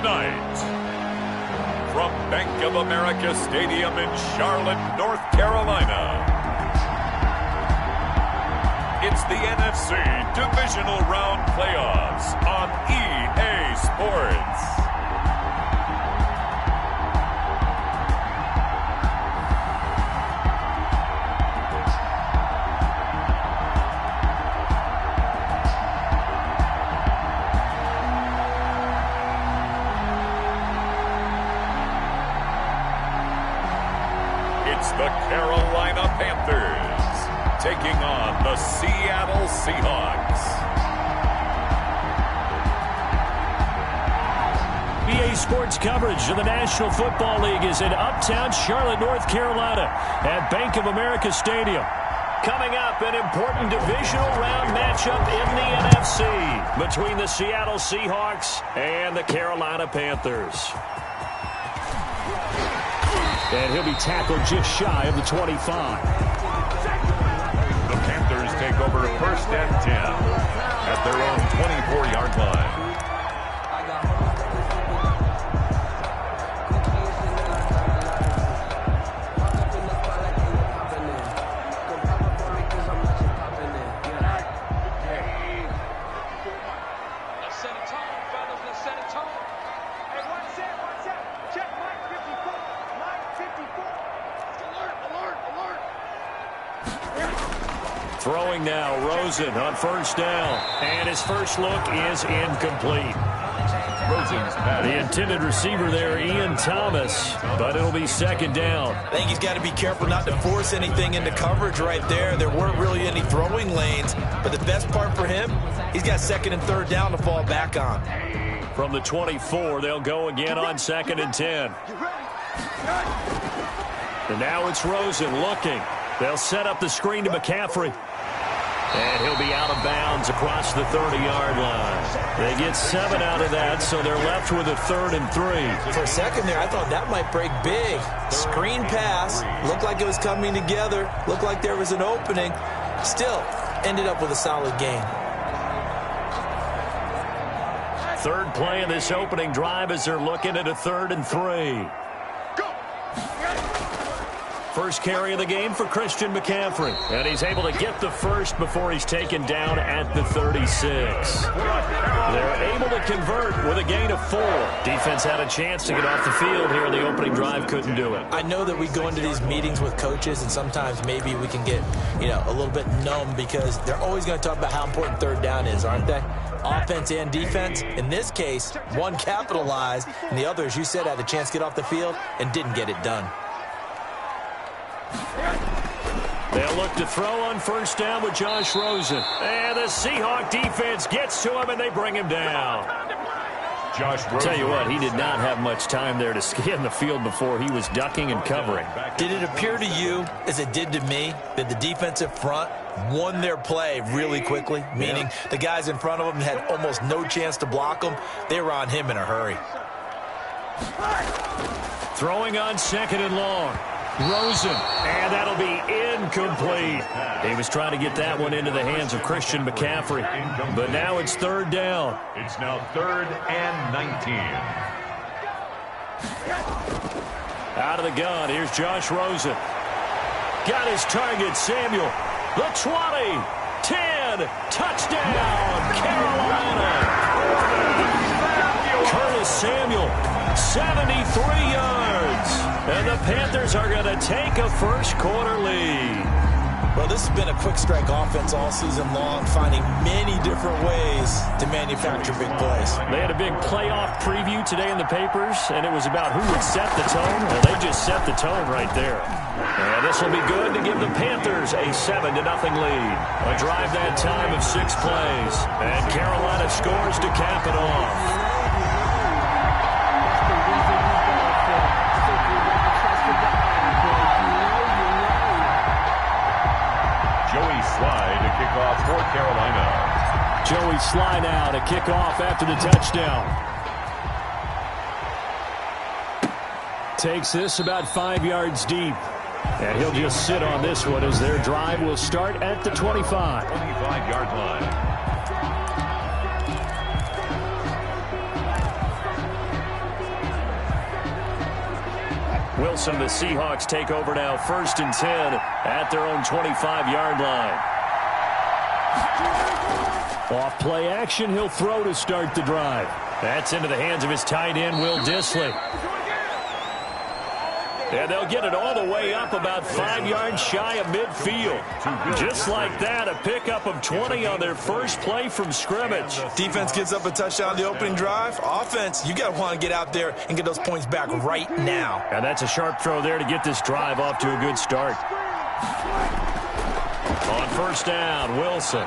tonight, from Bank of America Stadium in Charlotte, North Carolina, it's the NFC Divisional Round Playoffs on EA Sports. It's the Carolina Panthers taking on the Seattle Seahawks. EA Sports coverage of the National Football League is in uptown Charlotte, North Carolina at Bank of America Stadium. Coming up, an important divisional round matchup in the NFC between the Seattle Seahawks and the Carolina Panthers. And he'll be tackled just shy of the 25. The Panthers take over 1st and 10 at their own 24-yard line. Throwing now, Rosen on 1st down, and his first look is incomplete. The intended receiver there, Ian Thomas, but it'll be 2nd down. I think he's got to be careful not to force anything into coverage right there. There weren't really any throwing lanes, but the best part for him, he's got 2nd and 3rd down to fall back on. From the 24, they'll go again on 2nd and 10. And now it's Rosen looking. They'll set up the screen to McCaffrey. And he'll be out of bounds across the 30-yard line. They get 7 out of that, so they're left with a 3rd and 3. For a second there, I thought that might break big. Screen pass. Looked like it was coming together. Looked like there was an opening. Still, ended up with a solid gain. 3rd play of this opening drive as they're looking at a 3rd and 3. First carry of the game for Christian McCaffrey. And he's able to get the first before he's taken down at the 36. They're able to convert with a gain of 4. Defense had a chance to get off the field here in the opening drive, couldn't do it. I know that we go into these meetings with coaches, and sometimes maybe we can get, a little bit numb because they're always going to talk about how important 3rd down is, aren't they? Offense and defense. In this case, one capitalized, and the other, as you said, had a chance to get off the field and didn't get it done. They'll look to throw on 1st down with Josh Rosen. And the Seahawk defense gets to him, and they bring him down. Josh Rosen. I'll tell you what, he did not have much time there to scan the field before he was ducking and covering. Did it appear to you, as it did to me, that the defensive front won their play really quickly? Meaning the guys in front of them had almost no chance to block him. They were on him in a hurry. Throwing on 2nd and long. Rosen, and that'll be incomplete. He was trying to get that one into the hands of Christian McCaffrey, but now it's 3rd down. It's now 3rd and 19. Out of the gun, here's Josh Rosen. Got his target, Samuel. The 20, 10, touchdown, Carolina. Curtis Samuel, 73 yards. And the Panthers are going to take a first-quarter lead. Well, this has been a quick-strike offense all season long, finding many different ways to manufacture big plays. They had a big playoff preview today in the papers, and it was about who would set the tone. Well, they just set the tone right there. And this will be good to give the Panthers a 7-0 lead. A drive that time of 6 plays. And Carolina scores to cap it off. For Carolina. Joey Sly now to kick off after the touchdown. Takes this about 5 yards deep. And he'll just sit on this one as their drive will start at the 25. 25-yard line. Wilson and the Seahawks take over now, 1st and 10 at their own 25-yard line. Off play action, he'll throw to start the drive. That's into the hands of his tight end, Will Dissly. And they'll get it all the way up about 5 yards shy of midfield. Just like that, a pickup of 20 on their first play from scrimmage. Defense gets up a touchdown the opening drive. Offense, you got to want to get out there and get those points back right now. And that's a sharp throw there to get this drive off to a good start. On 1st down, Wilson.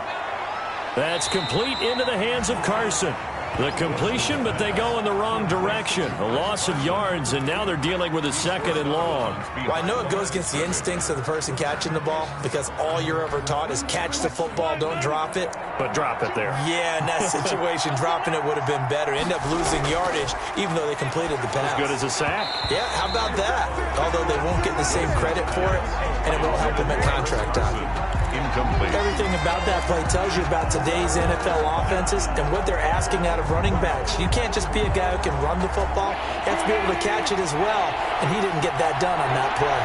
That's complete into the hands of Carson. The completion, but they go in the wrong direction. A loss of yards, and now they're dealing with a 2nd and long. Well, I know it goes against the instincts of the person catching the ball because all you're ever taught is catch the football, don't drop it. But drop it there. Yeah, in that situation, dropping it would have been better. End up losing yardage, even though they completed the pass. As good as a sack. Yeah, how about that? Although they won't get the same credit for it, and it won't help them at contract time. Incomplete. Everything about that play tells you about today's NFL offenses and what they're asking out of running backs. You can't just be a guy who can run the football. You have to be able to catch it as well, and he didn't get that done on that play.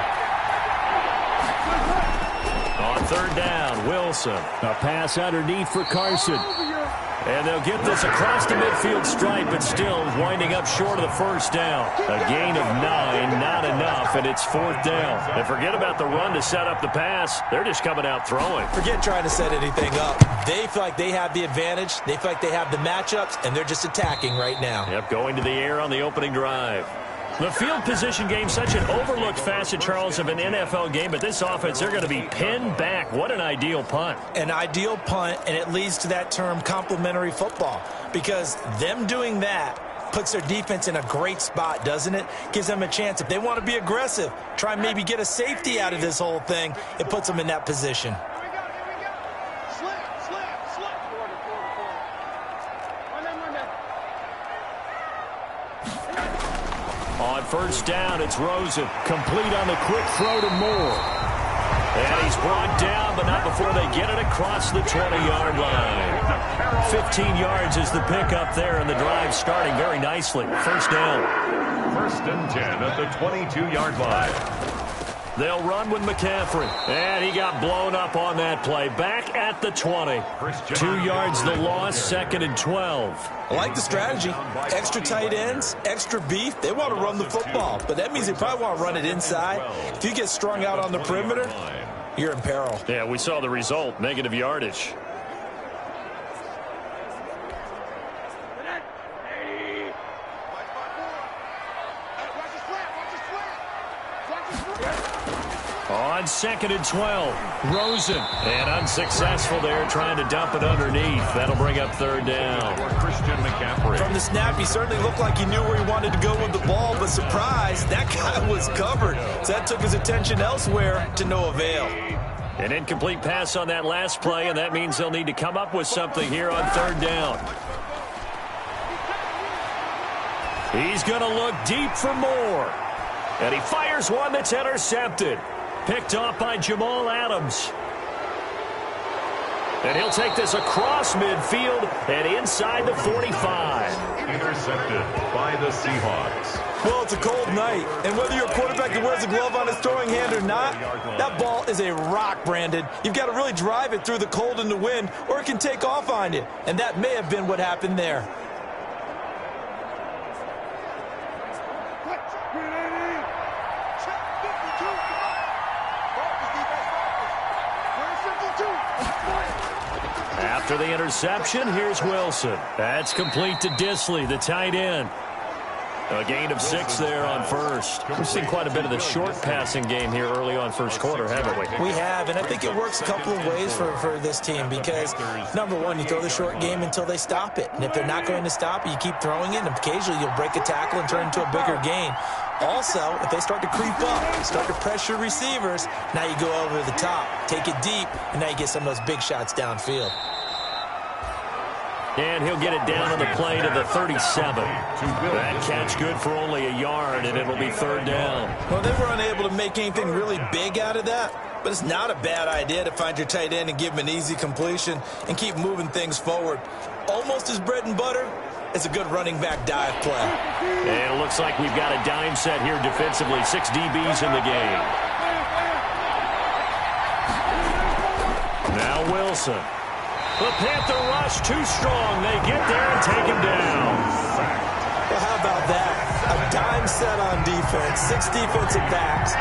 On 3rd down, Wilson. A pass underneath for Carson. And they'll get this across the midfield stripe, but still winding up short of the 1st down. A gain of 9, not enough, and it's 4th down. And forget about the run to set up the pass. They're just coming out throwing. Forget trying to set anything up. They feel like they have the advantage. They feel like they have the matchups, and they're just attacking right now. Yep, going to the air on the opening drive. The field position game, such an overlooked facet, Charles, of an NFL game, but this offense, they're going to be pinned back. What an ideal punt. An ideal punt, and it leads to that term complementary football, because them doing that puts their defense in a great spot, doesn't it? Gives them a chance. If they want to be aggressive, try and maybe get a safety out of this whole thing, it puts them in that position. On 1st down, it's Rosen. Complete on the quick throw to Moore. And he's brought down, but not before they get it across the 20-yard line. 15 yards is the pickup there, and the drive starting very nicely. 1st down. 1st and 10 at the 22-yard line. They'll run with McCaffrey. And he got blown up on that play. Back at the 20. 2 yards the loss, 2nd and 12. I like the strategy. Extra tight ends, extra beef. They want to run the football, but that means they probably want to run it inside. If you get strung out on the perimeter, you're in peril. Yeah, we saw the result, negative yardage. On 2nd and 12, Rosen. And unsuccessful there, trying to dump it underneath. That'll bring up 3rd down. Christian McCaffrey. From the snap, he certainly looked like he knew where he wanted to go with the ball, but surprise, that guy was covered. So that took his attention elsewhere to no avail. An incomplete pass on that last play, and that means they'll need to come up with something here on 3rd down. He's going to look deep for Moore. And he fires one that's intercepted. Picked off by Jamal Adams. And he'll take this across midfield and inside the 45. Intercepted by the Seahawks. Well, it's a cold night, and whether you're a quarterback that wears a glove on his throwing hand or not, that ball is a rock, Brandon. You've got to really drive it through the cold and the wind, or it can take off on you. And that may have been what happened there. After the interception, here's Wilson. That's complete to Dissly, the tight end. A gain of 6 there on 1st. We've seen quite a bit of the short passing game here early on 1st quarter, haven't we? We have, and I think it works a couple of ways for this team because, number one, you throw the short game until they stop it. And if they're not going to stop it, you keep throwing it, and occasionally you'll break a tackle and turn into a bigger gain. Also, if they start to creep up, start to pressure receivers, now you go over the top, take it deep, and now you get some of those big shots downfield. And he'll get it down on the play to the 37. That catch good for only a yard, and it'll be 3rd down. Well, they were unable to make anything really big out of that, but it's not a bad idea to find your tight end and give him an easy completion and keep moving things forward. Almost his bread and butter, It's a good running back dive play. And it looks like we've got a dime set here defensively. 6 DBs in the game. Now Wilson. The Panther rush too strong. They get there and take him down. Well, how about that? A dime set on defense, 6 defensive backs.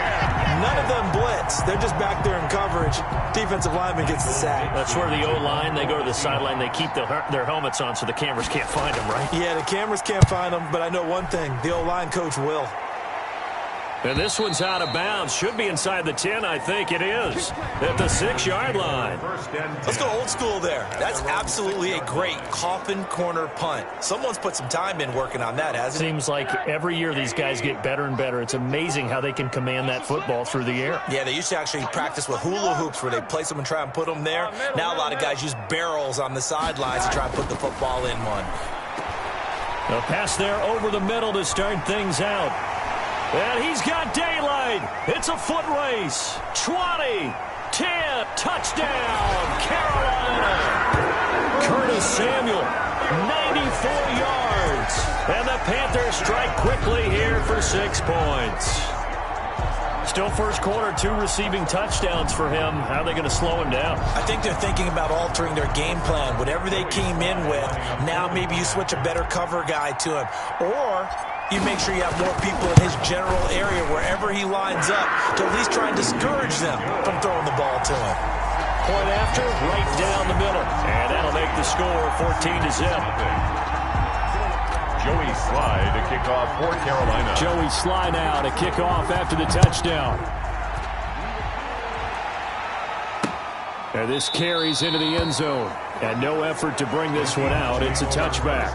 None of them blitz. They're just back there in coverage. Defensive lineman gets the sack. That's where the O-line, they go to the sideline, they keep their helmets on so the cameras can't find them, right? Yeah, the cameras can't find them, but I know one thing. The O-line coach will. And this one's out of bounds. Should be inside the 10, I think it is. At the 6-yard line. Let's go old school there. That's absolutely a great coffin corner punt. Someone's put some time in working on that, hasn't it? Seems like every year these guys get better and better. It's amazing how they can command that football through the air. Yeah, they used to actually practice with hula hoops where they place them and try and put them there. Now a lot of guys use barrels on the sidelines to try and put the football in one. A pass there over the middle to start things out. And he's got daylight. It's a foot race. 20, 10, touchdown, Carolina. Curtis Samuel, 94 yards. And the Panthers strike quickly here for 6 points. Still first quarter, 2 receiving touchdowns for him. How are they going to slow him down? I think they're thinking about altering their game plan. Whatever they came in with, now maybe you switch a better cover guy to him. Or you make sure you have more people in his general area wherever he lines up to at least try and discourage them from throwing the ball to him. Point after, right down the middle. And that'll make the score 14-0. Joey Sly to kick off for Carolina. Joey Sly now to kick off after the touchdown. And this carries into the end zone. And no effort to bring this one out. It's a touchback.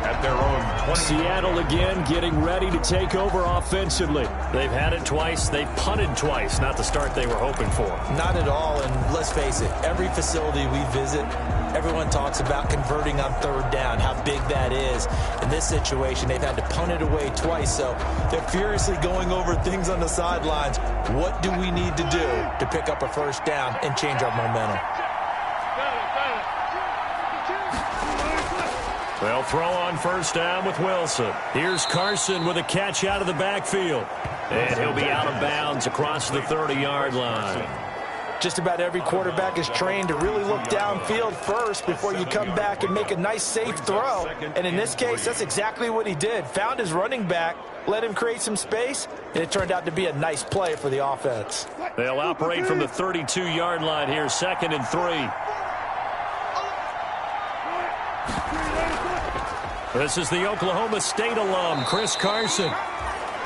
At their own 20. Seattle again getting ready to take over offensively. They've had it twice. They've punted twice. Not the start they were hoping for. Not at all, and let's face it, every facility we visit, everyone talks about converting on 3rd down, how big that is. In this situation, they've had to punt it away twice, so they're furiously going over things on the sidelines. What do we need to do to pick up a 1st down and change our momentum? They'll throw on 1st down with Wilson. Here's Carson with a catch out of the backfield. And he'll be out of bounds across the 30-yard line. Just about every quarterback is trained to really look downfield first before you come back and make a nice, safe throw. And in this case, that's exactly what he did. Found his running back, let him create some space, and it turned out to be a nice play for the offense. They'll operate from the 32-yard line here, 2nd and 3. This is the Oklahoma State alum, Chris Carson.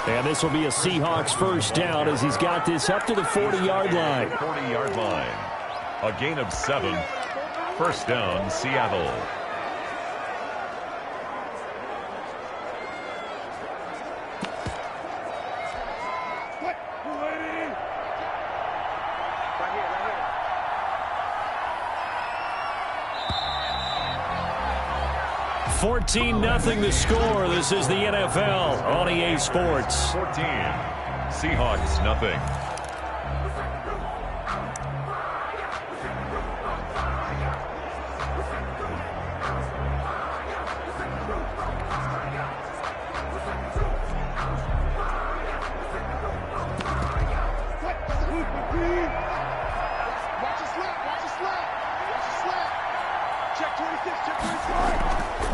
And this will be a Seahawks 1st down as he's got this up to the 40-yard line. 40-yard line. A gain of 7. 1st down, Seattle. $14-0 the score. This is the NFL on EA Sports. 14. Seahawks, nothing.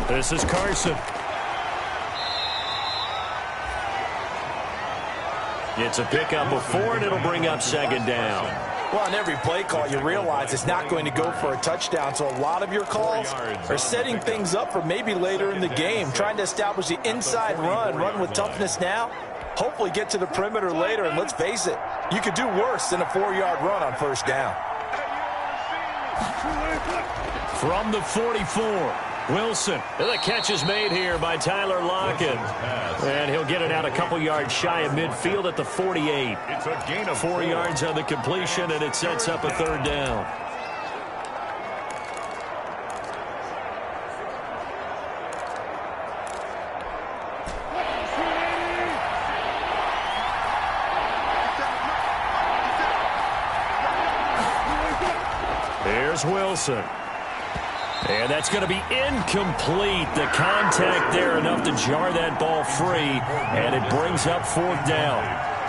This is Carson. It's a pickup of 4, and it'll bring up 2nd down. Well, on every play call, you realize it's not going to go for a touchdown, so a lot of your calls are setting things up for maybe later in the game, trying to establish the inside run with toughness now, hopefully get to the perimeter later, and let's face it, you could do worse than a 4-yard run on 1st down. From the 44, Wilson. The catch is made here by Tyler Lockett. And he'll get it out a couple yards shy of midfield at the 48. It's a gain of 4 yards on the completion, and it sets up a 3rd down. Here's Wilson. And that's going to be incomplete. The contact there enough to jar that ball free, and it brings up 4th down.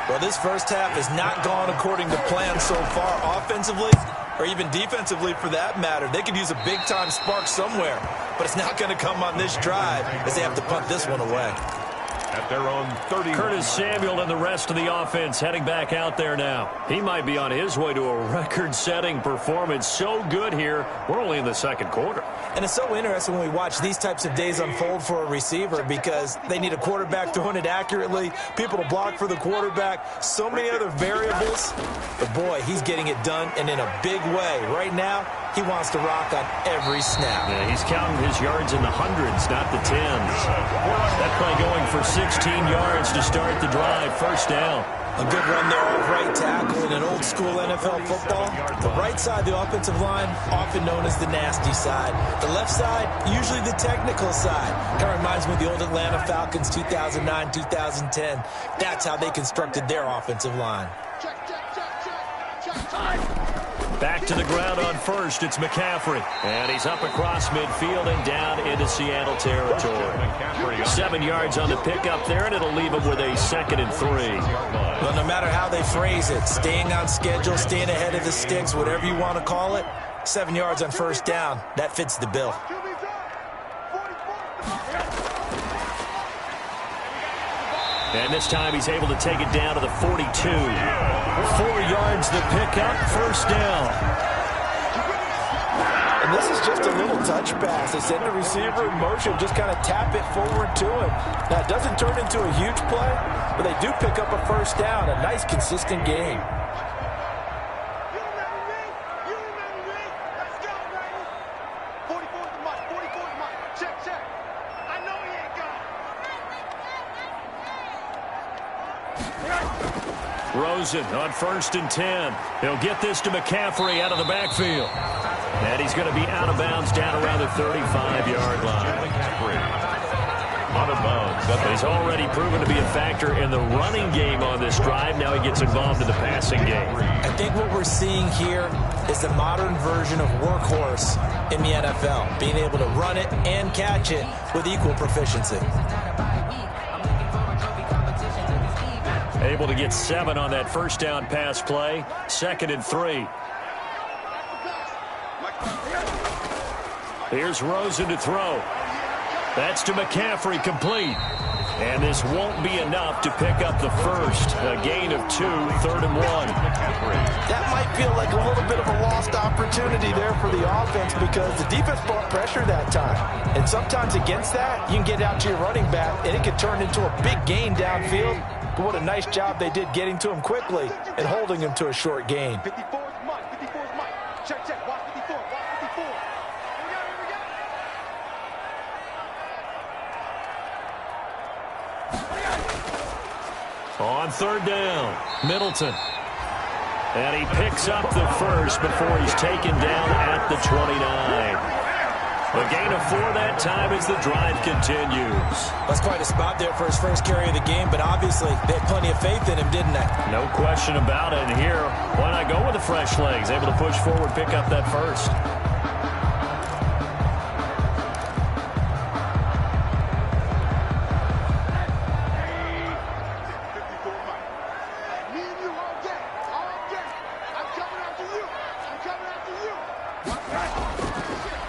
Well, this first half has not gone according to plan so far offensively, or even defensively for that matter. They could use a big-time spark somewhere, but it's not going to come on this drive as they have to punt this one away. At their own 30. Curtis Samuel and the rest of the offense heading back out there now. He might be on his way to a record-setting performance. So good here. We're only in the 2nd quarter. And it's so interesting when we watch these types of days unfold for a receiver because they need a quarterback throwing it accurately, people to block for the quarterback, so many other variables. But, boy, he's getting it done and in a big way. Right now, he wants to rock on every snap. Yeah, he's counting his yards in the hundreds, not the tens. That play going for 16 yards to start the drive. 1st down. A good run there off right tackle in an old-school NFL football. The right side of the offensive line, often known as the nasty side. The left side, usually the technical side. Kind of reminds me of the old Atlanta Falcons 2009, 2010. That's how they constructed their offensive line. Back to the ground on 1st. It's McCaffrey. And he's up across midfield and down into Seattle territory. 7 yards on the pickup there, and it'll leave him with a 2nd and 3. Well, no matter how they phrase it, staying on schedule, staying ahead of the sticks, whatever you want to call it, 7 yards on 1st down, that fits the bill. And this time he's able to take it down to the 42. 4 yards the pickup, 1st down. And this is just a little touch pass. They send the receiver in motion, just kind of tap it forward to him. Now, it doesn't turn into a huge play, but they do pick up a 1st down, a nice, consistent game. Rosen on 1st and 10. He'll get this to McCaffrey out of the backfield. And he's going to be out of bounds down around the 35-yard line. Out of bounds. He's already proven to be a factor in the running game on this drive. Now he gets involved in the passing game. I think what we're seeing here is the modern version of workhorse in the NFL, being able to run it and catch it with equal proficiency. Able to get 7 on that 1st down pass play. 2nd and 3. Here's Rosen to throw. That's to McCaffrey, complete. And this won't be enough to pick up the 1st. A gain of 2, 3rd and 1. That might feel like a little bit of a lost opportunity there for the offense because the defense brought pressure that time. And sometimes against that, you can get out to your running back, and it can turn into a big gain downfield. But what a nice job they did getting to him quickly and holding him to a short gain. 54 is Mike. 54 is Mike. Check, check. Watch 54. Watch 54. Here we go. On 3rd down, Middleton. And he picks up the 1st before he's taken down at the 29. A gain of 4 that time as the drive continues. That's quite a spot there for his first carry of the game, but obviously they had plenty of faith in him, didn't they? No question about it. And here, why not go with the fresh legs? Able to push forward, pick up that 1st.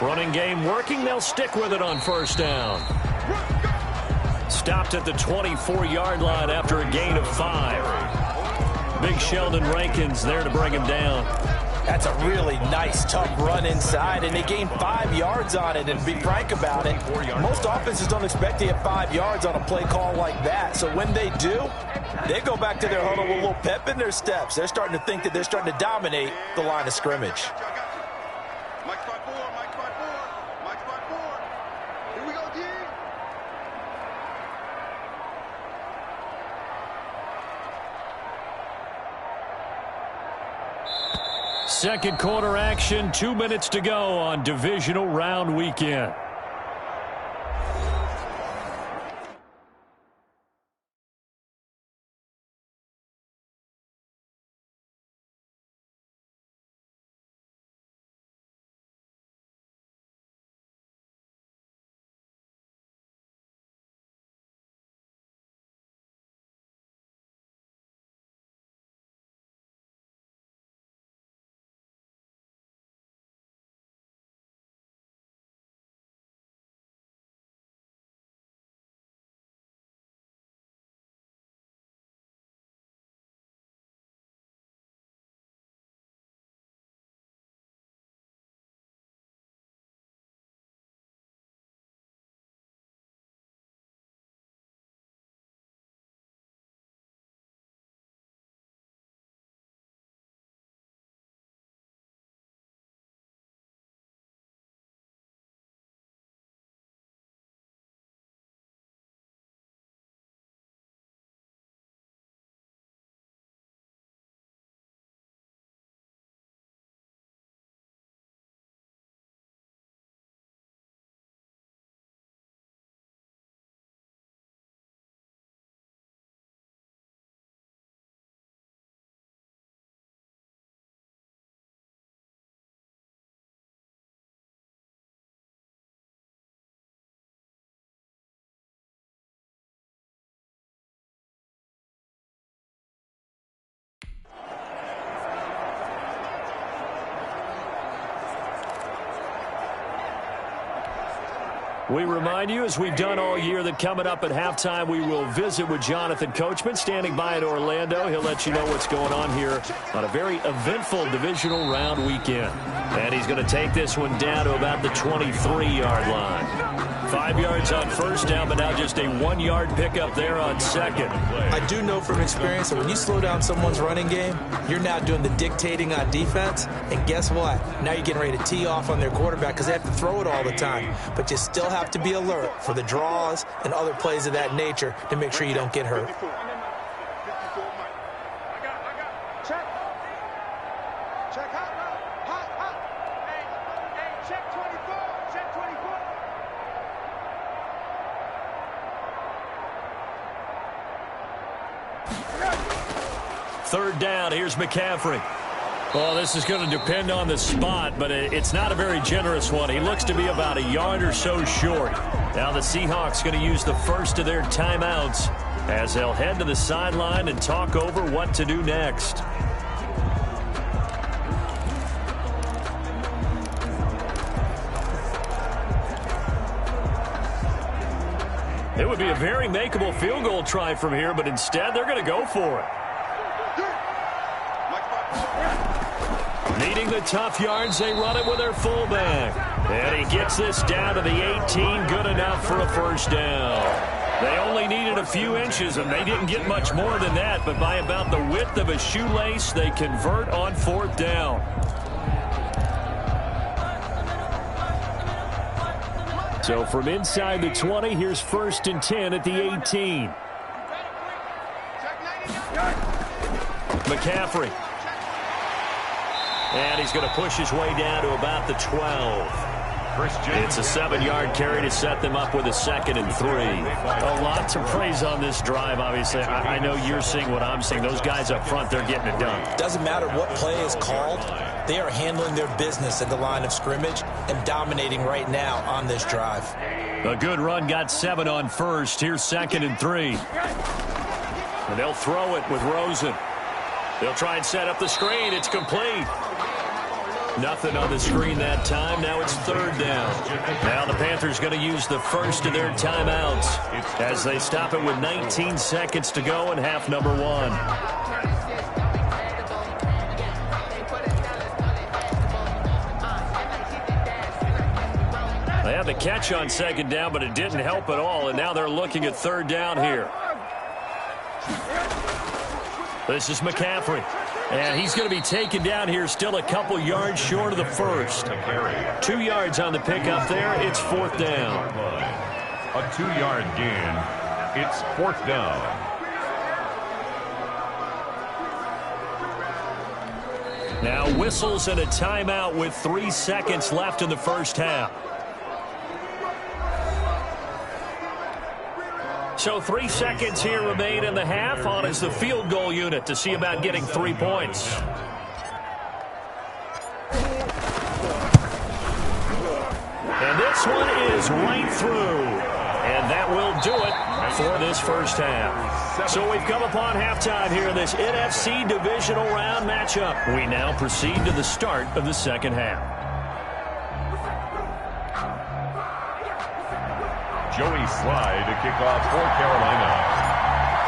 Running game working. They'll stick with it on 1st down. Stopped at the 24-yard line after a gain of 5. Big Sheldon Rankins there to bring him down. That's a really nice, tough run inside, and they gained 5 yards on it. And be frank about it, most offenses don't expect to get 5 yards on a play call like that. So when they do, they go back to their huddle with a little pep in their steps. They're starting to think that they're starting to dominate the line of scrimmage. Mike's by 4. Mike's by 4. Mike's by 4. Here we go, D. Second quarter action, 2 minutes to go on divisional round weekend. We remind you, as we've done all year, that coming up at halftime, we will visit with Jonathan Coachman, standing by in Orlando. He'll let you know what's going on here on a very eventful divisional round weekend. And he's going to take this one down to about the 23-yard line. 5 yards on first down, but now just a 1-yard pickup there on second. I do know from experience that when you slow down someone's running game, you're now doing the dictating on defense. And guess what? Now you're getting ready to tee off on their quarterback because they have to throw it all the time. But you still have to be alert for the draws and other plays of that nature to make sure you don't get hurt. Third down, here's McCaffrey. Well, this is going to depend on the spot, but it's not a very generous one. He looks to be about a yard or so short. Now the Seahawks going to use the first of their timeouts as they'll head to the sideline and talk over what to do next. It would be a very makeable field goal try from here, but instead they're going to go for it. Needing the tough yards, they run it with their fullback. And he gets this down to the 18, good enough for a first down. They only needed a few inches, and they didn't get much more than that, but by about the width of a shoelace, they convert on fourth down. So from inside the 20, here's 1st and 10 at the 18. McCaffrey. And he's going to push his way down to about the 12. It's a 7-yard carry to set them up with a 2nd and 3. A lot to praise on this drive, obviously. I know you're seeing what I'm seeing. Those guys up front, they're getting it done. Doesn't matter what play is called. They are handling their business at the line of scrimmage and dominating right now on this drive. A good run, got 7 on first. Here's 2nd and 3. And they'll throw it with Rosen. They'll try and set up the screen. It's complete. Nothing on the screen that time. Now it's 3rd down. Now the Panthers going to use the first of their timeouts as they stop it with 19 seconds to go in half number 1. They had the catch on 2nd down, but it didn't help at all, and now they're looking at 3rd down here. This is McCaffrey. And he's going to be taken down here, still a couple yards short of the first. 2 yards on the pickup there. It's 4th down. A 2-yard gain. It's 4th down. Now whistles and a timeout with 3 seconds left in the first half. So 3 seconds here remain in the half. On is the field goal unit to see about getting 3 points. And this one is right through. And that will do it for this first half. So we've come upon halftime here in this NFC divisional round matchup. We now proceed to the start of the second half. Joey Slye to kick off for Carolina.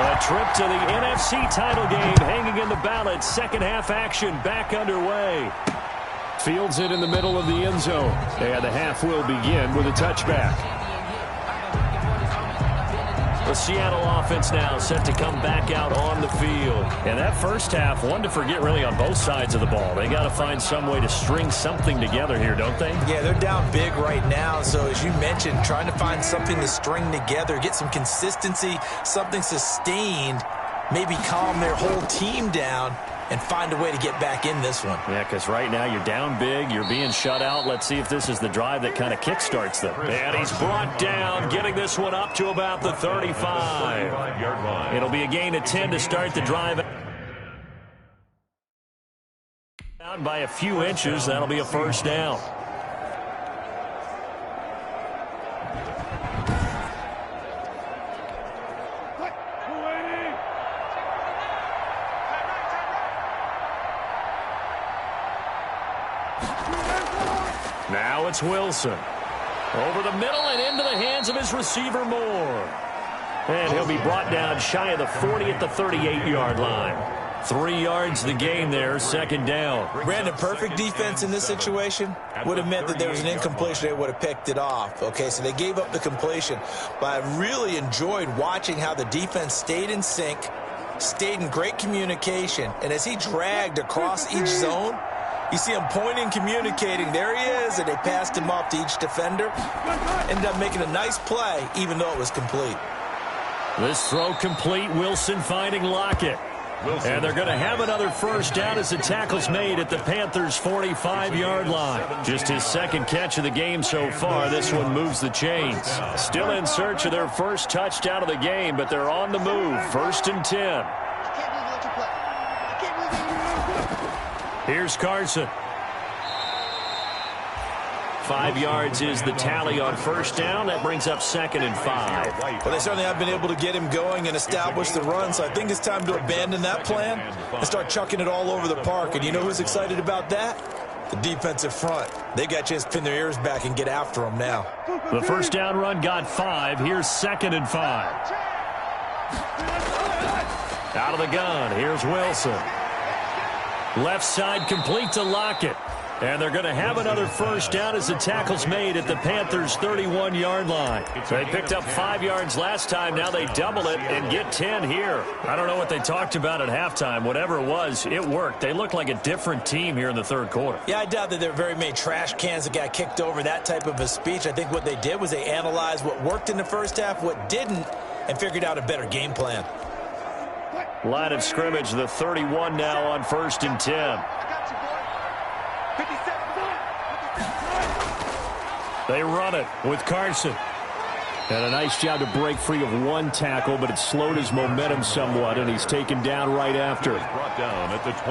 A trip to the NFC title game hanging in the balance. Second half action back underway. Fields it in the middle of the end zone. And the half will begin with a touchback. The Seattle offense now set to come back out on the field. And that first half, one to forget really on both sides of the ball. They got to find some way to string something together here, don't they? Yeah, they're down big right now. So as you mentioned, trying to find something to string together, get some consistency, something sustained, maybe calm their whole team down and find a way to get back in this one. Yeah, because right now you're down big, you're being shut out. Let's see if this is the drive that kind of kickstarts them. And he's brought down, getting this one up to about the 35. It'll be a gain of 10 to start the drive. Down by a few inches, that'll be a first down. Now it's Wilson. Over the middle and into the hands of his receiver, Moore. And he'll be brought down shy of the 40 at the 38-yard line. 3 yards the gain there, second down. Brandon, perfect defense in this situation would have meant that there was an incompletion. They would have picked it off. Okay, so they gave up the completion. But I really enjoyed watching how the defense stayed in sync, stayed in great communication. And as he dragged across each zone, you see him pointing, communicating. There he is, and they passed him off to each defender. Ended up making a nice play, even though it was complete. This throw complete. Wilson finding Lockett. And they're going to have another first down as the tackle's made at the Panthers' 45-yard line. Just his second catch of the game so far. This one moves the chains. Still in search of their first touchdown of the game, but they're on the move. 1st and 10. Here's Carson. 5 yards is the tally on first down. That brings up 2nd and 5. Well, they certainly have been able to get him going and establish the run, so I think it's time to abandon that plan and start chucking it all over the park. And you know who's excited about that? The defensive front. They got a chance to pin their ears back and get after him now. The first down run got 5. Here's 2nd and 5. Out of the gun. Here's Wilson. Left side complete to Lockett. And they're going to have another first down as the tackle's made at the Panthers' 31-yard line. They picked up 5 yards last time. Now they double it and get 10 here. I don't know what they talked about at halftime. Whatever it was, it worked. They look like a different team here in the third quarter. Yeah, I doubt that there are very many trash cans that got kicked over, that type of a speech. I think what they did was they analyzed what worked in the first half, what didn't, and figured out a better game plan. Line of scrimmage, the 31 now on 1st and 10. They run it with Carson. And a nice job to break free of one tackle, but it slowed his momentum somewhat, and he's taken down right after.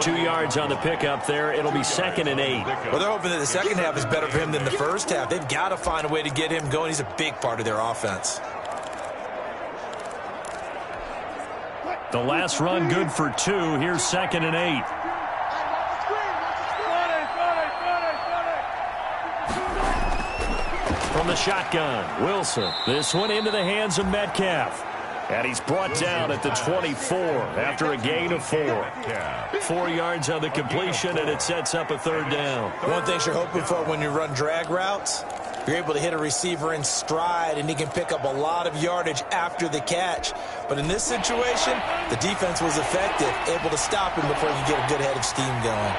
2 yards on the pickup there. It'll be 2nd and 8. Well, they're hoping that the second half is better for him than the first half. They've got to find a way to get him going. He's a big part of their offense. The last run good for 2. Here's 2nd and 8. From the shotgun, Wilson. This one into the hands of Metcalf. And he's brought down at the 24 after a gain of 4. 4 yards on the completion, and it sets up a third down. One thing you're hoping for when you run drag routes, you're able to hit a receiver in stride, and he can pick up a lot of yardage after the catch. But in this situation, the defense was effective, able to stop him before he could get a good head of steam going.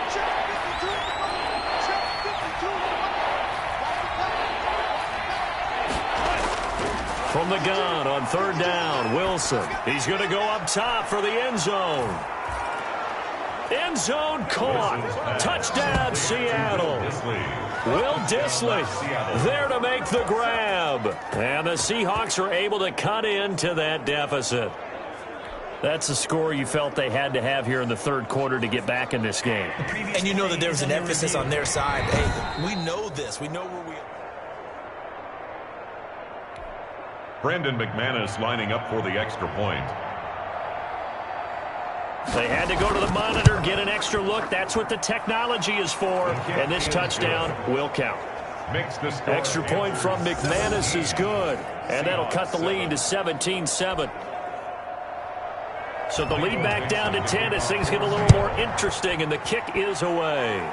From the gun on third down, Wilson. He's going to go up top for the end zone. End zone caught. Touchdown, Seattle. Will Dissly there to make the grab. And the Seahawks are able to cut into that deficit. That's a score you felt they had to have here in the third quarter to get back in this game. And you know that there's an emphasis on their side. Hey, we know this. We know where we are. Brandon McManus lining up for the extra point. They had to go to the monitor, get an extra look. That's what the technology is for. And this touchdown will count. Extra point from McManus is good. And that'll cut the lead to 17-7. So the lead back down to 10 as things get a little more interesting, and the kick is away.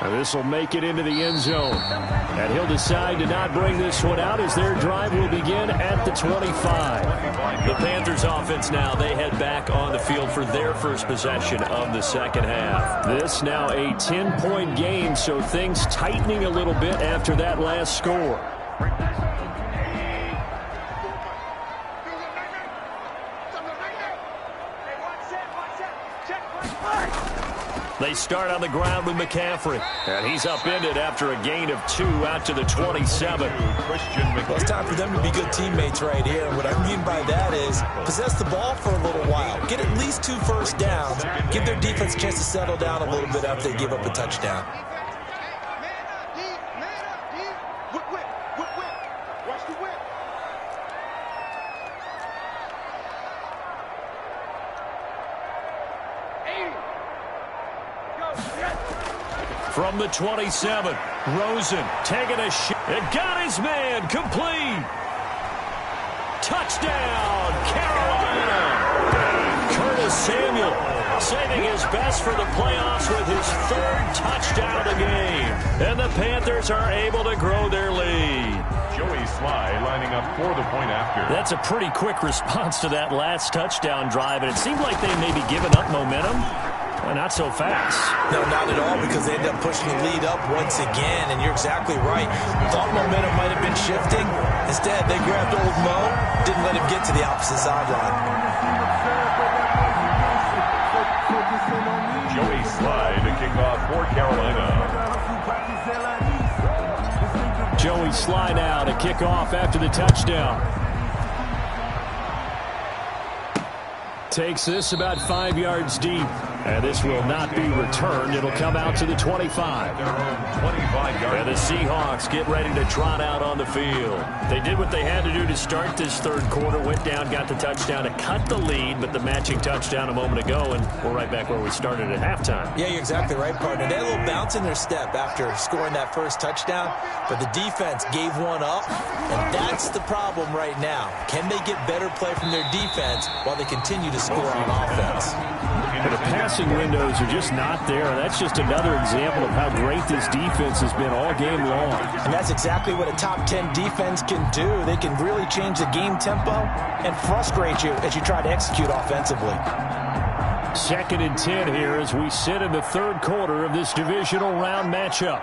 And this will make it into the end zone. And he'll decide to not bring this one out as their drive will begin at the 25. The Panthers offense now, they head back on the field for their first possession of the second half. This now a 10-point game, so things tightening a little bit after that last score. They start on the ground with McCaffrey. And he's upended after a gain of 2 out to the 27. Well, it's time for them to be good teammates right here. And what I mean by that is possess the ball for a little while. Get at least 2 first downs. Give their defense a chance to settle down a little bit after they give up a touchdown. From the 27, Rosen taking a shot. It got his man complete. Touchdown, Carolina. Curtis Samuel saving his best for the playoffs with his third touchdown of the game. And the Panthers are able to grow their lead. Joey Sly lining up for the point after. That's a pretty quick response to that last touchdown drive, and it seemed like they may be giving up momentum. Not so fast. No, not at all, because they ended up pushing the lead up once again, and you're exactly right. Thought momentum might have been shifting. Instead, they grabbed old Mo, didn't let him get to the opposite sideline. Joey Sly to kick off for Carolina. Joey Sly now to kick off after the touchdown. Takes this about 5 yards deep. And this will not be returned. It'll come out to the 25. And the Seahawks get ready to trot out on the field. They did what they had to do to start this third quarter. Went down, got the touchdown to cut the lead, but the matching touchdown a moment ago, and we're right back where we started at halftime. Yeah, you're exactly right, partner. They had a little bounce in their step after scoring that first touchdown, but the defense gave one up, and that's the problem right now. Can they get better play from their defense while they continue to score on offense? The passing windows are just not there. That's just another example of how great this defense has been all game long. And that's exactly what a top 10 defense can do. They can really change the game tempo and frustrate you as you try to execute offensively. 2nd and 10 here as we sit in the third quarter of this divisional round matchup.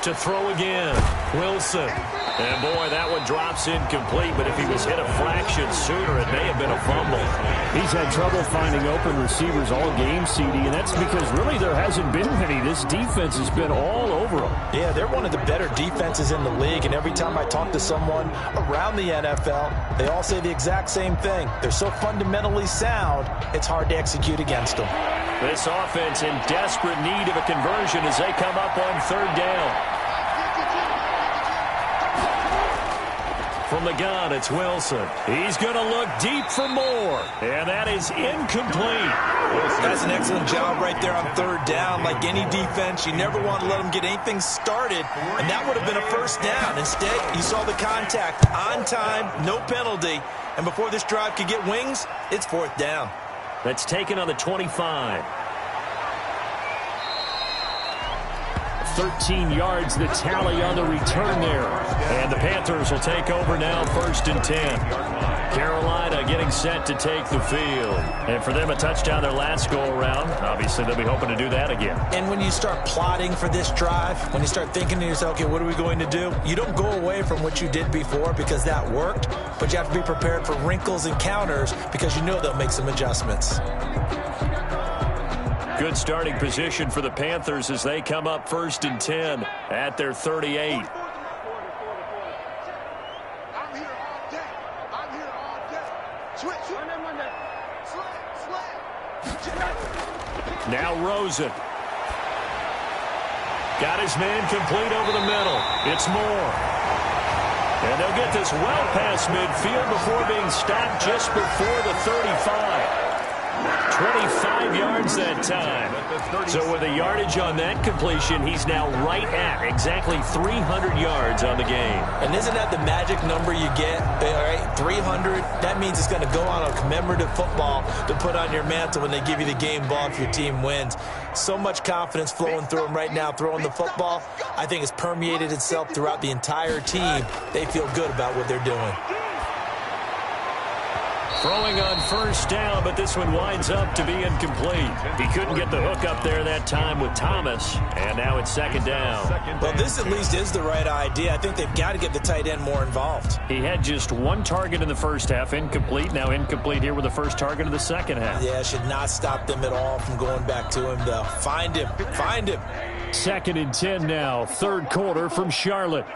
To throw again, Wilson. And boy, that one drops incomplete, but if he was hit a fraction sooner, it may have been a fumble. He's had trouble finding open receivers all game, CD, and that's because really there hasn't been many. This defense has been all over them. Yeah, they're one of the better defenses in the league, and every time I talk to someone around the NFL, they all say the exact same thing. They're so fundamentally sound, it's hard to execute against them. This offense in desperate need of a conversion as they come up on 3rd down. From the gun, it's Wilson. He's going to look deep for more. And that is incomplete. That's an excellent job right there on 3rd down. Like any defense, you never want to let them get anything started. And that would have been a 1st down. Instead, you saw the contact on time, no penalty. And before this drive could get wings, it's 4th down. That's taken on the 25. 13 yards the tally on the return there. And the Panthers will take over now, 1st and 10. Carolina getting set to take the field. And for them, a touchdown their last go-around. Obviously, they'll be hoping to do that again. And when you start plotting for this drive, when you start thinking to yourself, okay, what are we going to do? You don't go away from what you did before because that worked, but you have to be prepared for wrinkles and counters because you know they'll make some adjustments. Good starting position for the Panthers as they come up 1st and 10 at their 38. I'm here all day. I'm here all day. Switch. Now Rosen. Got his man complete over the middle. It's Moore. And they'll get this well past midfield before being stopped just before the 35. 25 yards that time. So with the yardage on that completion, he's now right at exactly 300 yards on the game. And isn't that the magic number you get? All right, 300. That means it's going to go on a commemorative football to put on your mantle when they give you the game ball if your team wins. So much confidence flowing through him right now, throwing the football. I think it's permeated itself throughout the entire team. They feel good about what they're doing. Throwing on 1st down, but this one winds up to be incomplete. He couldn't get the hook up there that time with Thomas, and now it's 2nd down. Well, this at least is the right idea. I think they've got to get the tight end more involved. He had just 1 target in the first half, incomplete. Now incomplete here with the first target of the second half. Yeah, should not stop them at all from going back to him, though. Find him. Find him. 2nd and 10 now, 3rd quarter from Charlotte.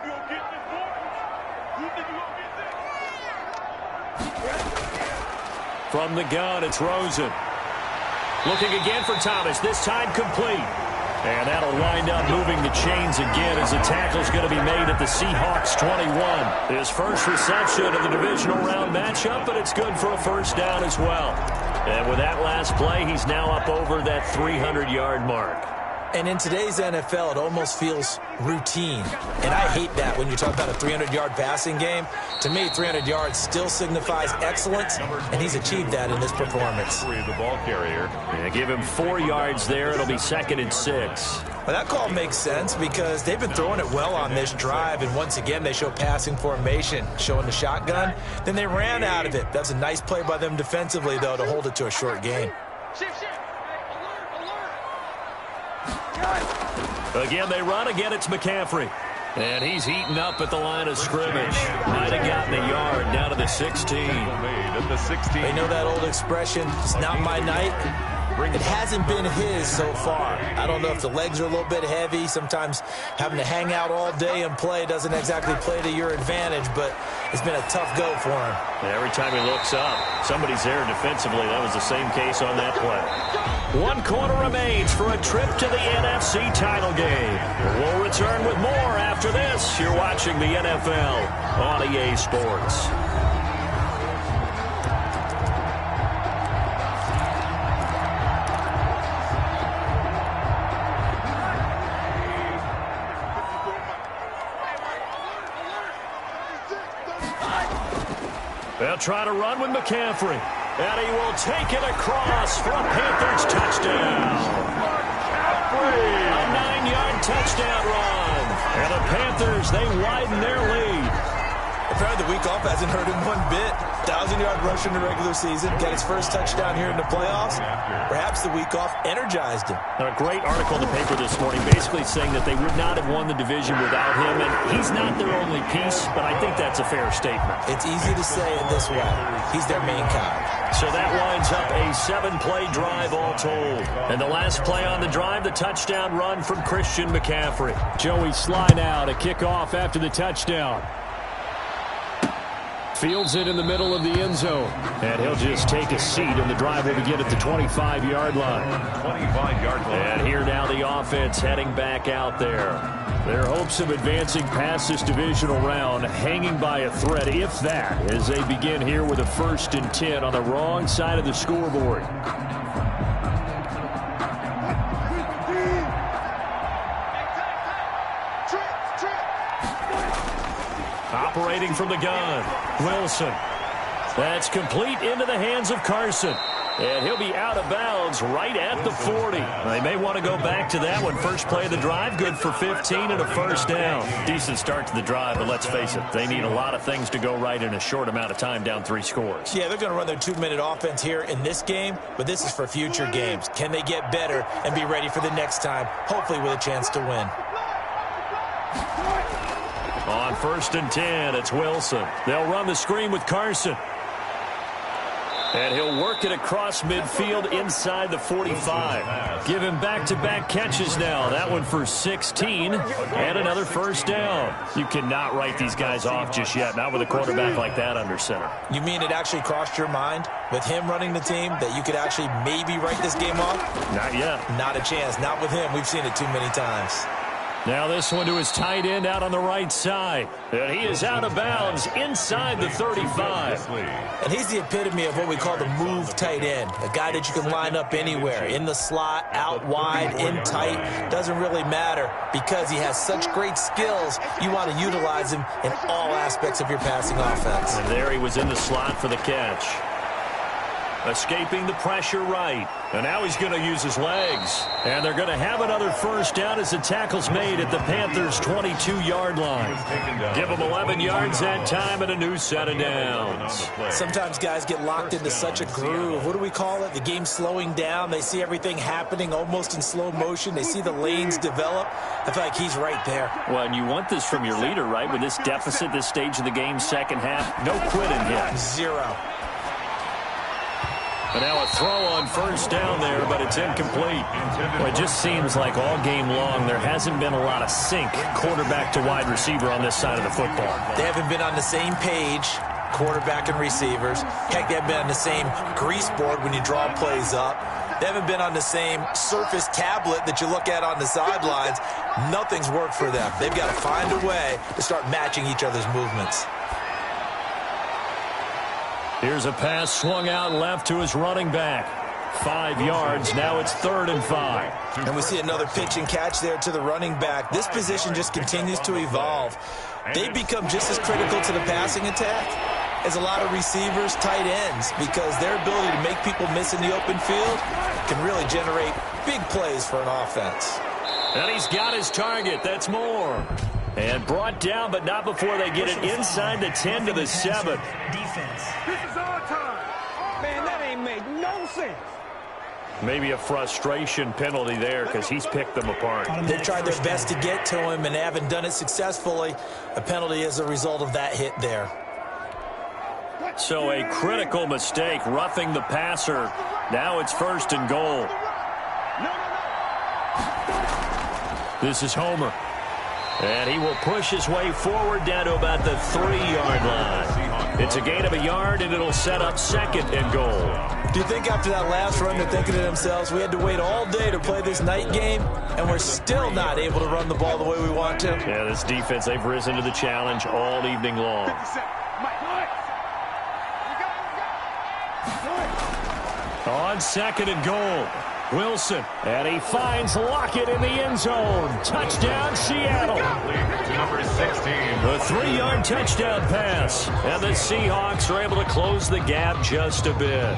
From the gun, it's Rosen. Looking again for Thomas, this time complete. And that'll wind up moving the chains again as the tackle's going to be made at the Seahawks 21. His first reception of the divisional round matchup, but it's good for a 1st down as well. And with that last play, he's now up over that 300-yard mark. And in today's NFL, it almost feels routine. And I hate that when you talk about a 300-yard passing game. To me, 300 yards still signifies excellence, and he's achieved that in this performance. The ball carrier. Yeah, give him 4 yards there. It'll be 2nd and 6. Well, that call makes sense because they've been throwing it well on this drive, and once again, they show passing formation, showing the shotgun. Then they ran out of it. That's a nice play by them defensively, though, to hold it to a short gain. Again, they run. Again, it's McCaffrey. And he's heating up at the line of scrimmage. Might have gotten a yard down to the 16. They know that old expression, it's not my night. It hasn't been his so far. I don't know if the legs are a little bit heavy. Sometimes having to hang out all day and play doesn't exactly play to your advantage, but it's been a tough go for him. Every time he looks up, somebody's there defensively. That was the same case on that play. 1 quarter remains for a trip to the NFC title game. We'll return with more after this. You're watching the NFL on EA Sports. They'll try to run with McCaffrey. And he will take it across for a Panthers touchdown. A 9-yard touchdown run. And the Panthers, they widen their lead. Apparently the week off hasn't hurt him one bit. 1,000-yard rush in the regular season. Got his first touchdown here in the playoffs. Perhaps the week off energized him. A great article in the paper this morning basically saying that they would not have won the division without him. And he's not their only piece, but I think that's a fair statement. It's easy to say it this way. He's their main guy. So that winds up a 7-play drive all told. And the last play on the drive, the touchdown run from Christian McCaffrey. Joey slide out, a kickoff after the touchdown. Fields it in the middle of the end zone. And he'll just take a seat, and the drive will begin at the 25-yard line. 25-yard line. And here now the offense heading back out there. Their hopes of advancing past this divisional round hanging by a thread, if that, as they begin here with a 1st and 10 on the wrong side of the scoreboard. Operating from the gun, Wilson. That's complete into the hands of Carson. And he'll be out of bounds right at the 40. They may want to go back to that one. First play of the drive, good for 15 and a 1st down. Decent start to the drive, but let's face it, they need a lot of things to go right in a short amount of time, down 3 scores. Yeah, they're going to run their 2-minute offense here in this game, but this is for future games. Can they get better and be ready for the next time, hopefully with a chance to win? On 1st and 10, it's Wilson. They'll run the screen with Carson. And he'll work it across midfield inside the 45. Give him back-to-back catches now. That one for 16 and another 1st down. You cannot write these guys off just yet, not with a quarterback like that under center. You mean it actually crossed your mind with him running the team that you could actually maybe write this game off? Not yet. Not a chance. Not with him. We've seen it too many times. Now this one to his tight end out on the right side. And he is out of bounds inside the 35. And he's the epitome of what we call the move tight end. A guy that you can line up anywhere. In the slot, out wide, in tight. Doesn't really matter because he has such great skills. You want to utilize him in all aspects of your passing offense. And there he was in the slot for the catch. Escaping the pressure right. And now he's going to use his legs. And they're going to have another 1st down as the tackle's made at the Panthers' 22-yard line. Give them 11 yards that time and a new set of downs. Sometimes guys get locked into such a groove. What do we call it? The game slowing down. They see everything happening almost in slow motion. They see the lanes develop. I feel like he's right there. Well, and you want this from your leader, right? With this deficit, this stage of the game, second half, no quitting here. 0. And now a throw on 1st down there, but it's incomplete. Well, it just seems like all game long there hasn't been a lot of sync quarterback to wide receiver on this side of the football. They haven't been on the same page, quarterback and receivers. Heck, they haven't been on the same grease board when you draw plays up. They haven't been on the same surface tablet that you look at on the sidelines. Nothing's worked for them. They've got to find a way to start matching each other's movements. Here's a pass swung out left to his running back. 5 yards. Now it's 3rd and 5. And we see another pitch and catch there to the running back. This position just continues to evolve. They become just as critical to the passing attack as a lot of receivers, tight ends, because their ability to make people miss in the open field can really generate big plays for an offense. And he's got his target. That's more. And brought down, but not before they get it inside the 10 to the 7. Defense. This is our time. Man, that ain't make no sense. Maybe a frustration penalty there because he's picked them apart. They've tried their best to get to him and haven't done it successfully. A penalty is a result of that hit there. So a critical mistake, roughing the passer. Now it's 1st and goal. This is Homer. And he will push his way forward down to about the 3-yard line. It's a gain of a yard, and it'll set up 2nd and goal. Do you think after that last run they're thinking to themselves, we had to wait all day to play this night game, and we're still not able to run the ball the way we want to? Yeah, this defense, they've risen to the challenge all evening long. On 2nd and goal. Wilson, and he finds Lockett in the end zone. Touchdown, Seattle. Number 16. The 3-yard touchdown pass. And the Seahawks are able to close the gap just a bit.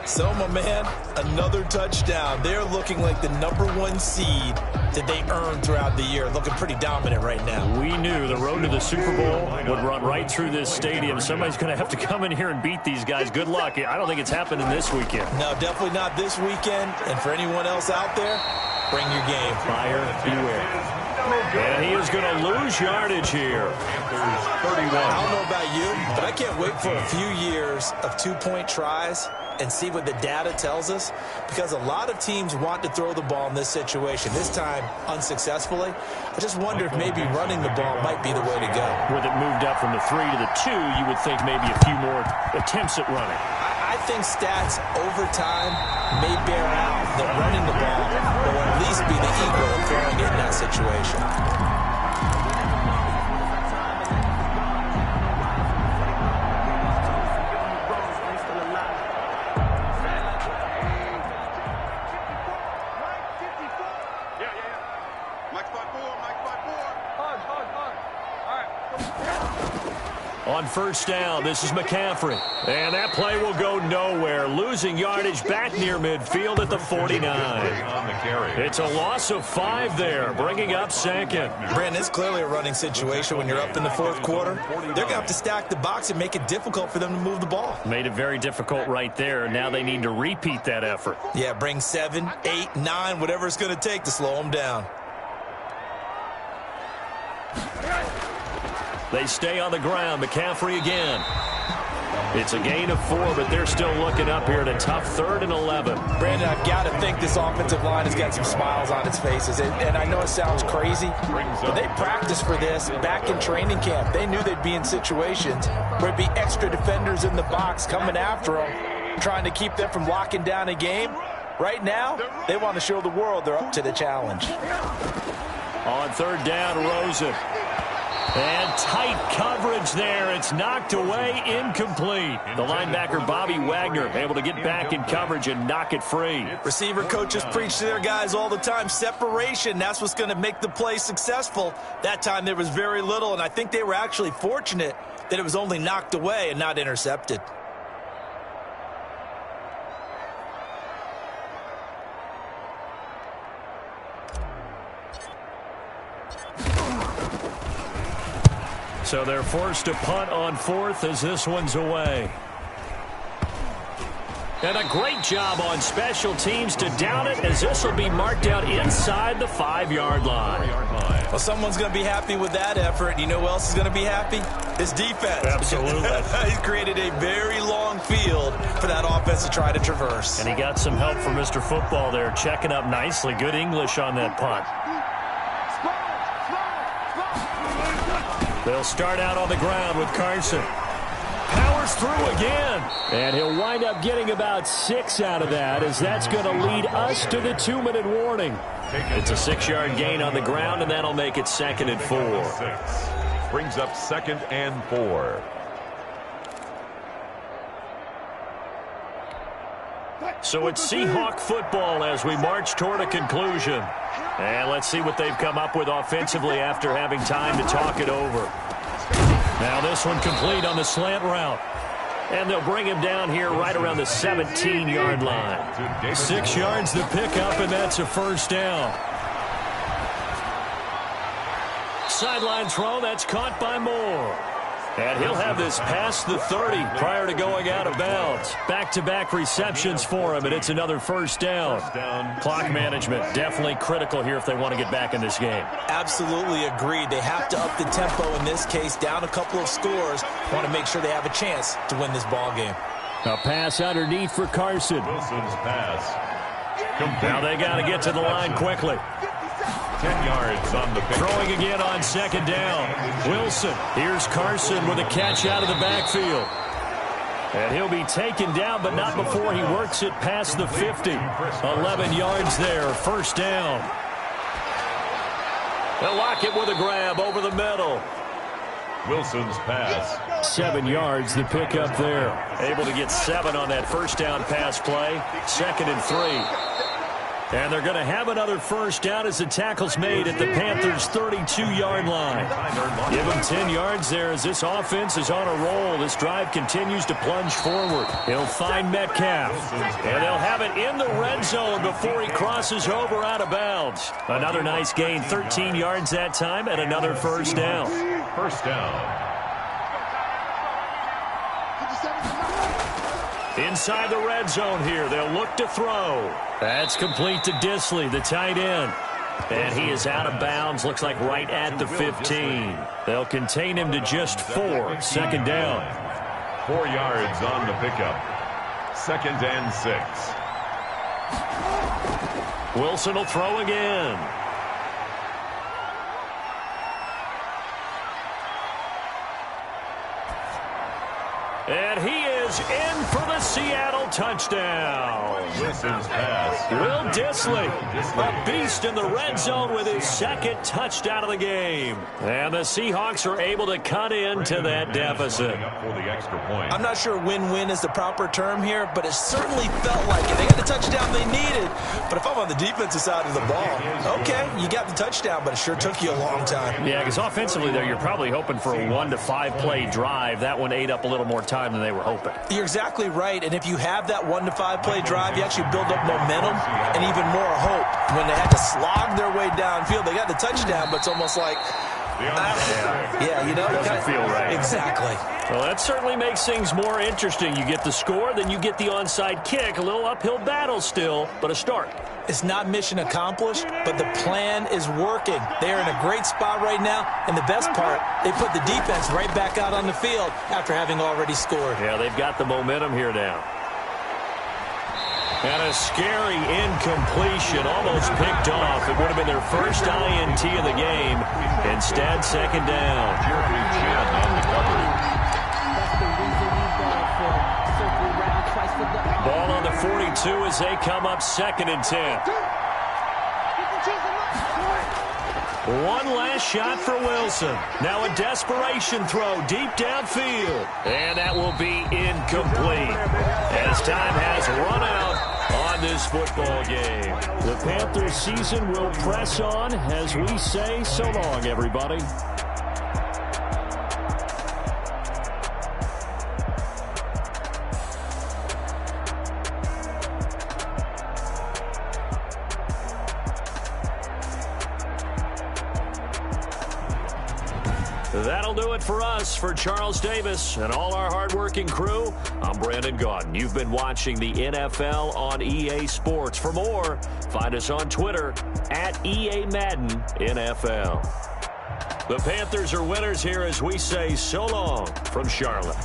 So, my man, another touchdown. They're looking like the #1 seed that they earned throughout the year. Looking pretty dominant right now. We knew the road to the Super Bowl would run right through this stadium. Somebody's going to have to come in here and beat these guys. Good luck. I don't think it's happening this weekend. No, definitely not this weekend. And for anyone else out there, bring your game. Buyer beware. And he is going to lose yardage here. 31. I don't know about you, but I can't wait for a few years of 2-point tries and see what the data tells us, because a lot of teams want to throw the ball in this situation. This time, unsuccessfully. I just wonder if maybe running the ball might be the way to go. With it moved up from the 3 to the 2, you would think maybe a few more attempts at running. I think stats over time may bear out that running the ball will at least be the equal of throwing it in that situation. On 1st down, this is McCaffrey. And that play will go nowhere. Losing yardage back near midfield at the 49. On the carry. It's a loss of 5 there, bringing up 2nd. Brandon, it's clearly a running situation when you're up in the 4th quarter. They're going to have to stack the box and make it difficult for them to move the ball. Made it very difficult right there. Now they need to repeat that effort. Yeah, bring 7, 8, 9, whatever it's going to take to slow them down. They stay on the ground. McCaffrey again. It's a gain of 4, but they're still looking up here at a tough 3rd and 11. Brandon, I've got to think this offensive line has got some smiles on its faces. And I know it sounds crazy, but they practiced for this back in training camp. They knew they'd be in situations where it'd be extra defenders in the box coming after them, trying to keep them from locking down a game. Right now, they want to show the world they're up to the challenge. On 3rd down, Rosen. And tight coverage there. It's knocked away, incomplete. The linebacker, Bobby Wagner, able to get back in coverage and knock it free. Receiver coaches preach to their guys all the time. Separation, that's what's going to make the play successful. That time there was very little, and I think they were actually fortunate that it was only knocked away and not intercepted. So they're forced to punt on 4th as this one's away. And a great job on special teams to down it, as this will be marked out inside the 5-yard line. Well, someone's going to be happy with that effort. You know who else is going to be happy? His defense. Absolutely. He's created a very long field for that offense to try to traverse. And he got some help from Mr. Football there, checking up nicely. Good English on that punt. They'll start out on the ground with Carson. Powers through again. And he'll wind up getting about 6 out of that, as that's going to lead us to the 2-minute warning. It's a 6-yard gain on the ground, and that'll make it 2nd and 4. Brings up 2nd and 4. So it's Seahawk football as we march toward a conclusion. And let's see what they've come up with offensively after having time to talk it over. Now this one complete on the slant route. And they'll bring him down here right around the 17-yard line. 6 yards to pick up, and that's a first down. Sideline throw, that's caught by Moore. And he'll have this past the 30 prior to going out of bounds. Back-to-back receptions for him, and it's another first down. Clock management definitely critical here if they want to get back in this game. Absolutely agreed. They have to up the tempo in this case, down a couple of scores. Want to make sure they have a chance to win this ball game. A pass underneath for Carson. Wilson's pass. Now they got to get to the line quickly. 10 yards on the pick. Throwing again on second down. Wilson. Here's Carson with a catch out of the backfield. And he'll be taken down, but not before he works it past the 50. 11 yards there. First down. They'll lock it with a grab over the middle. Wilson's pass. 7 yards the pick up there. Able to get 7 on that first down pass play. 2nd and 3. And they're going to have another first down as the tackle's made at the Panthers' 32-yard line. Give them 10 yards there as this offense is on a roll. This drive continues to plunge forward. He'll find Metcalf. And they'll have it in the red zone before he crosses over out of bounds. Another nice gain, 13 yards that time, and another first down. First down. Inside the red zone here, they'll look to throw. That's complete to Disley, the tight end. And he is out of bounds, looks like right at the 15. They'll contain him to just 4. Second down. 4 yards on the pickup. 2nd and 6. Wilson will throw again. And he is in for the Seattle touchdown. Wilson's pass. Will Disley, a beast in the red zone with his 2nd touchdown of the game. And the Seahawks are able to cut into that deficit. For the extra point. I'm not sure win-win is the proper term here, but it certainly felt like it. They got the touchdown they needed. But if I'm on the defensive side of the ball, okay, you got the touchdown, but it sure took you a long time. Yeah, because offensively there, you're probably hoping for a 1 to 5 play drive. That one ate up a little more time than they were hoping. You're exactly right, and if you have that 1 to 5 play drive, you actually build up momentum and even more hope. When they had to slog their way downfield, they got the touchdown, but it's almost like, yeah, you know, doesn't feel right. Exactly. Well, that certainly makes things more interesting. You get the score, then you get the onside kick. A little uphill battle still, but a start. It's not mission accomplished, but the plan is working. They're in a great spot right now, and the best part, they put the defense right back out on the field after having already scored. Yeah, they've got the momentum here now. And a scary incompletion, almost picked off. It would have been their first INT of the game. Instead, second down. Ball on the 42 as they come up 2nd and 10. One last shot for Wilson. Now a desperation throw deep downfield. And that will be incomplete as time has run out on this football game. The Panthers season will press on as we say so long, everybody. That'll do it for us. For Charles Davis and all our hardworking crew, I'm Brandon Gaudin. You've been watching the NFL on EA Sports. For more, find us on Twitter at EA Madden NFL. The Panthers are winners here as we say so long from Charlotte.